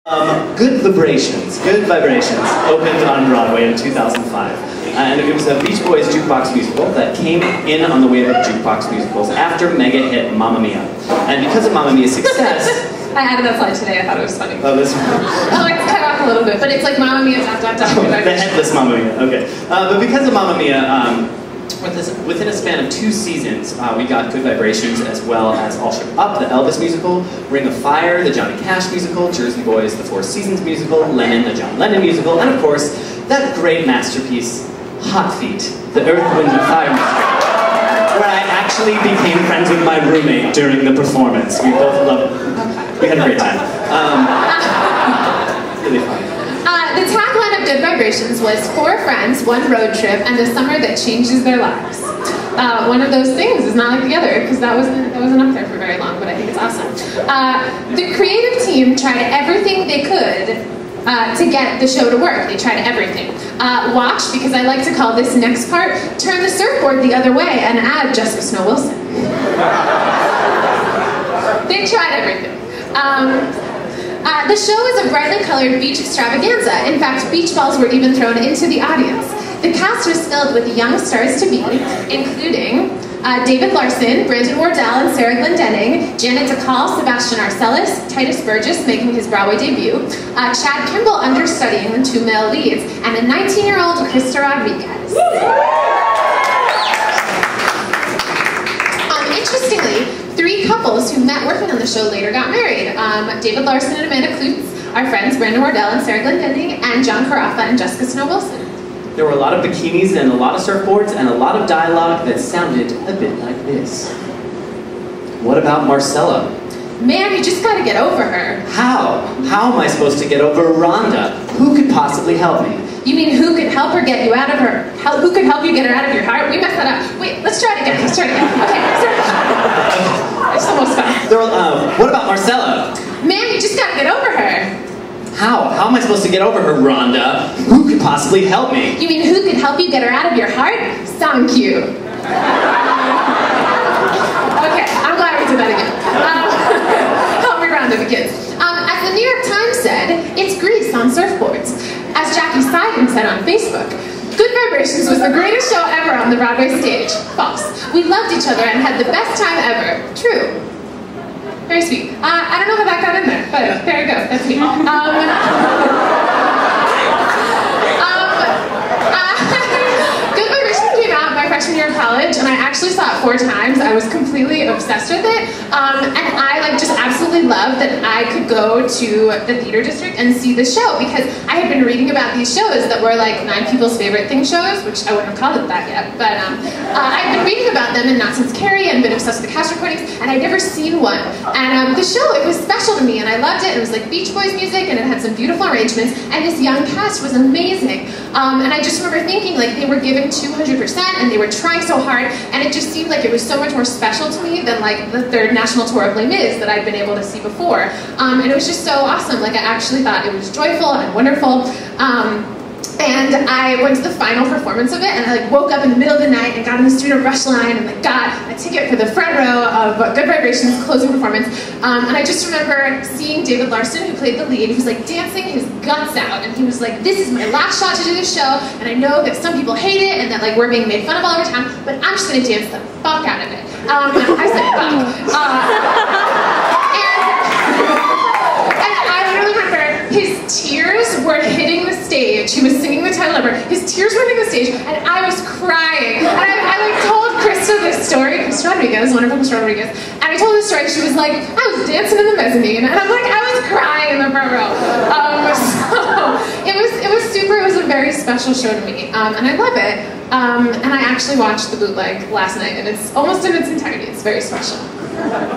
Good Vibrations opened on Broadway in 2005. And it was a Beach Boys jukebox musical that came in on the wave of jukebox musicals after mega hit Mamma Mia. And because of Mamma Mia's success... I added that slide today, I thought it was funny. Oh, this Oh, it's cut off a little bit, but it's like Mamma Mia, dot, dot, dot. The headless Mamma Mia, okay. But because of Mamma Mia, within a span of 2 seasons, we got Good Vibrations as well as All Shook Up, the Elvis musical, Ring of Fire, the Johnny Cash musical, Jersey Boys, the Four Seasons musical, Lennon, the John Lennon musical, and of course, that great masterpiece, Hot Feet, the Earth, Wind and Fire musical, where I actually became friends with my roommate during the performance. We both loved it. We had a great time. Really fun. The tagline of Good Vibrations was 4 friends, 1 road trip, and a summer that changes their lives. One of those things is not like the other, because that wasn't up there for very long, but I think it's awesome. The creative team tried everything they could to get the show to work. They tried everything. Watch, because I like to call this next part, turn the surfboard the other way and add Jessica Snow Wilson. They tried everything. The show is a brightly colored beach extravaganza. In fact, beach balls were even thrown into the audience. The cast was filled with young stars-to-be, including David Larson, Brandon Wardell and Sarah Glendenning, Janet DeCall, Sebastian Arcellis, Titus Burgess making his Broadway debut, Chad Kimball understudying the 2 male leads, and a 19-year-old Krista Rodriguez. Interestingly, 3 couples who met working on the show later got married. David Larson and Amanda Klutz, our friends Brandon Wardell and Sarah Glendenning, and John Carafa and Jessica Snow Wilson. There were a lot of bikinis and a lot of surfboards and a lot of dialogue that sounded a bit like this. What about Marcella? Man, you just gotta get over her. How? How am I supposed to get over Rhonda? Who could possibly help me? You mean who could help her get you out of her? Who could help you get her out of your heart? We messed that up. Wait, let's try it again. Okay, sorry. I just almost fell. What about Marcella? Man, you just gotta get over her. How? How am I supposed to get over her, Rhonda? Who could possibly help me? You mean who could help you get her out of your heart? Thank you. Okay, I'm glad we did that again. Help me Rhonda begins. As the New York Times said, it's Grease on surfboards. As Jackie Seidman said on Facebook, Good Vibrations was the greatest show ever on the Broadway stage. False. We loved each other and had the best time ever. True. Very sweet. I don't know how that got in there, but there you go. That's me. Good Vibrations came out my freshman year of college, and I actually saw it 4 times. I was completely obsessed with it, and I just absolutely loved that I could go to the theater district and see the show, because I had been reading about these shows that were like 9 people's favorite thing shows, which I wouldn't have called it that yet, but I'd been reading about them and Not Since Carrie and been obsessed with the cast recordings, and I'd never seen one. And the show, it was special to me, and I loved it. It was like Beach Boys music, and it had some beautiful arrangements, and this young cast was amazing. And I just remember thinking, like, they were giving 200%, and they were trying so hard, and it just seemed like it was so much more special to me than like the 3rd national tour of Les Mis that I'd been able to see before. And it was just so awesome. Like, I actually thought it was joyful and wonderful. And I went to the final performance of it, and I like woke up in the middle of the night and got on the Streeter Rush line and like got a ticket for the front row of Good Vibrations closing performance. And I just remember seeing David Larson, who played the lead, who was like dancing his guts out, and he was like, "This is my last shot to do this show, and I know that some people hate it and that like we're being made fun of all over town, but I'm just gonna dance the fuck out of it." And I said, "Fuck." And I literally remember his tears were hitting the stage. He was singing the title number. His tears were hitting the stage, and I was crying. And I like told Krista this story, Krista Rodriguez, wonderful Krista Rodriguez, and I told this story. She was like, "I was dancing in the mezzanine," and I'm like, I was crying in the front row. So it was super. It was a very special show to me, and I love it. And I actually watched the bootleg last night, and it's almost in its entirety. It's very special.